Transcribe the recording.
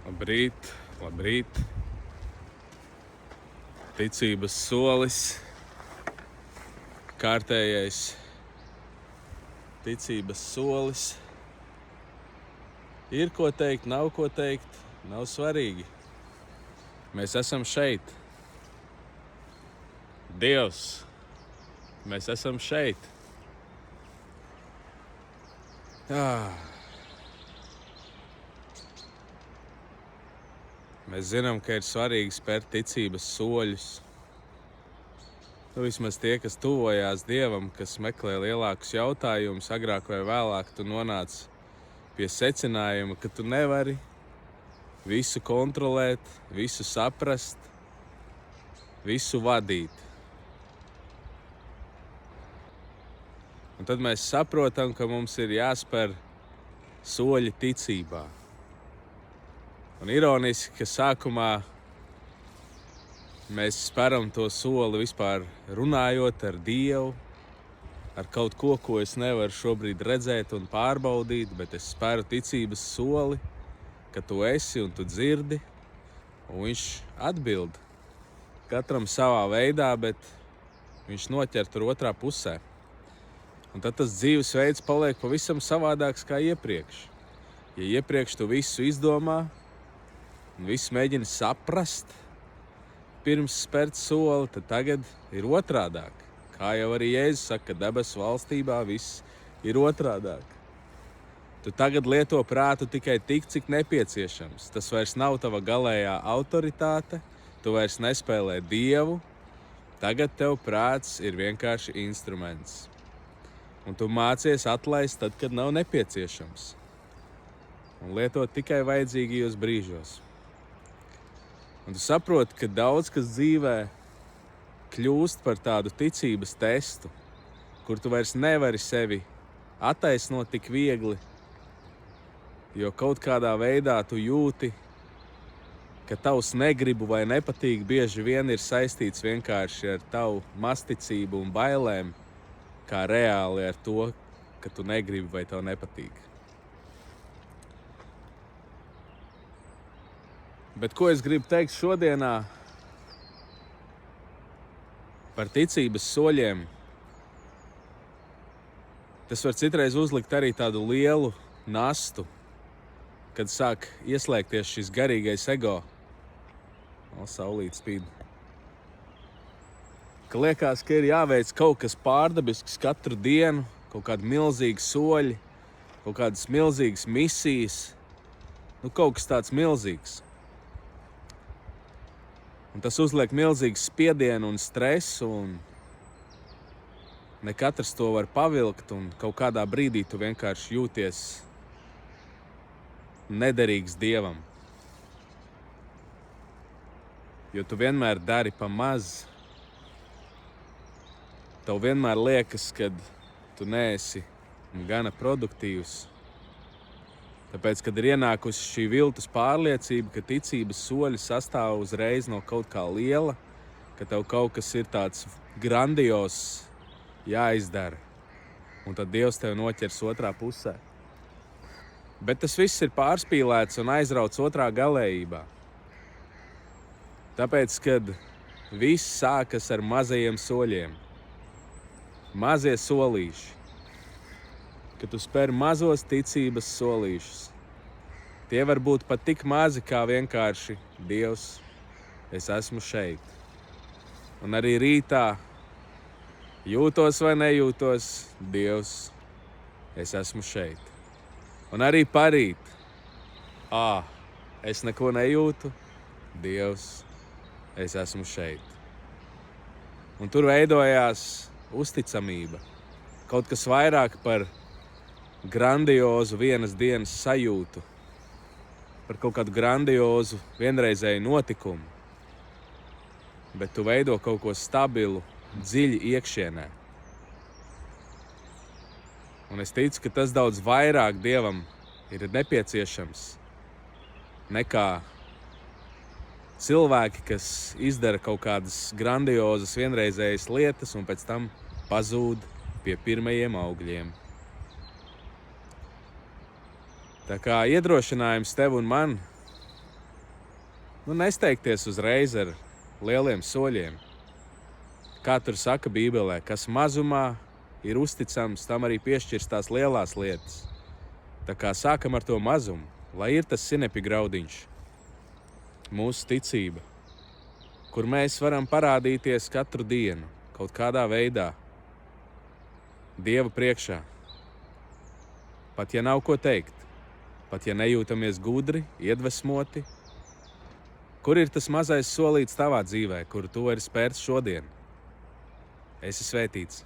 Labrīt, labrīt. Ticības solis, kārtējais ticības solis. Ir ko teikt, nav ko teikt, nav svarīgi. Mēs esam šeit. Dievs, mēs esam šeit. Mēs zinām, ka ir svarīgi spērt ticības soļus. Vismaz tie, kas tuvojās Dievam, kas meklē lielākus jautājumus, agrāk vai vēlāk tu nonāc pie secinājuma, ka tu nevari visu kontrolēt, visu saprast, visu vadīt. Un tad mēs saprotam, ka mums ir jāspēr soļi ticībā. Un ironiski, ka sākumā mēs speram to soli vispār runājot ar Dievu, ar kaut ko, ko es nevaru šobrīd redzēt un pārbaudīt, bet es speru ticības soli, ka tu esi un tu dzirdi, un viņš atbild. Katram savā veidā, bet viņš noķer tur otrā pusē. Un tad tas dzīvesveids paliek pavisam savādāks kā iepriekš. Ja iepriekš tu visu izdomā, un visu mēģini saprast, pirms spērt soli, tad tagad ir otrādāk. Kā jau arī Jēzus saka, ka debesu valstībā viss ir otrādāk. Tu tagad lieto prātu tikai tik, cik nepieciešams. Tas vairs nav tava galējā autoritāte, tu vairs nespēlē Dievu. Tagad tev prāts ir vienkārši instruments. Un tu mācies atlaist tad, kad nav nepieciešams. Un lietot tikai vajadzīgajos brīžos. Un tu saproti, ka daudz kas dzīvē kļūst par tādu ticības testu, kur tu vairs nevari sevi attaisnot tik viegli, jo kaut kādā veidā tu jūti, ka tavs negribu vai nepatīk bieži vien ir saistīts vienkārši ar tavu masticību un bailēm, kā reāli ar to, ka tu negribi vai tev nepatīk. Bet ko es gribu teikt šodienā par ticības soļiem? Tas var citreiz uzlikt arī tādu lielu nastu, kad sāk ieslēgties šis garīgais ego. Saulīt spīd. Ka liekas, ka ir jāveic kaut kas pārdabisks katru dienu, kaut kādi milzīgi soļi, kaut kādas milzīgas misijas, kaut kas tāds milzīgs. Un tas uzliek milzīgu spiedienu un stresu, un ne katrs to var pavilkt, un kaut kādā brīdī tu vienkārši jūties nederīgs Dievam. Jo tu vienmēr dari pa maz. Tev vienmēr liekas, ka tu neesi gana produktīvs. Tāpēc, kad ir ienākusi šī viltus pārliecība, ka ticības soļi sastāv uzreiz no kaut kā liela, ka tev kaut kas ir tāds grandios jāizdara, un tad Dievs tev noķers otrā pusē. Bet tas viss ir pārspīlēts un aizrauts otrā galējībā. Tāpēc, kad viss sākas ar mazajiem soļiem, mazie solīši, ka tu spēr mazos ticības solīšus. Tie var būt pat tik mazi, kā vienkārši Dievs, es esmu šeit. Un arī rītā jūtos vai nejūtos, Dievs, es esmu šeit. Un arī parīt, es neko nejūtu, Dievs, es esmu šeit. Un tur veidojās uzticamība, kaut kas vairāk par grandiozu vienas dienas sajūtu, par kaut kādu grandiozu vienreizēju notikumu, bet tu veido kaut ko stabilu, dziļi iekšienē. Un es ticu, ka tas daudz vairāk Dievam ir nepieciešams nekā cilvēki, kas izdara kaut kādas grandiozas vienreizējas lietas un pēc tam pazūd pie pirmajiem augļiem. Tā kā iedrošinājums tev un man Nesteigties uzreiz ar lieliem soļiem. Kā tur saka Bībelē, kas mazumā ir uzticams, tam arī piešķirs tās lielās lietas. Tā kā sākam ar to mazumu, lai ir tas sinepi graudiņš, mūsu ticība, kur mēs varam parādīties katru dienu, kaut kādā veidā, Dieva priekšā. Pat ja nav ko teikt, pat ja nejūtamies gudri, iedvesmoti, kur ir tas mazais solīts tavā dzīvē, kuru tu vari spērt šodien? Esi svētīts!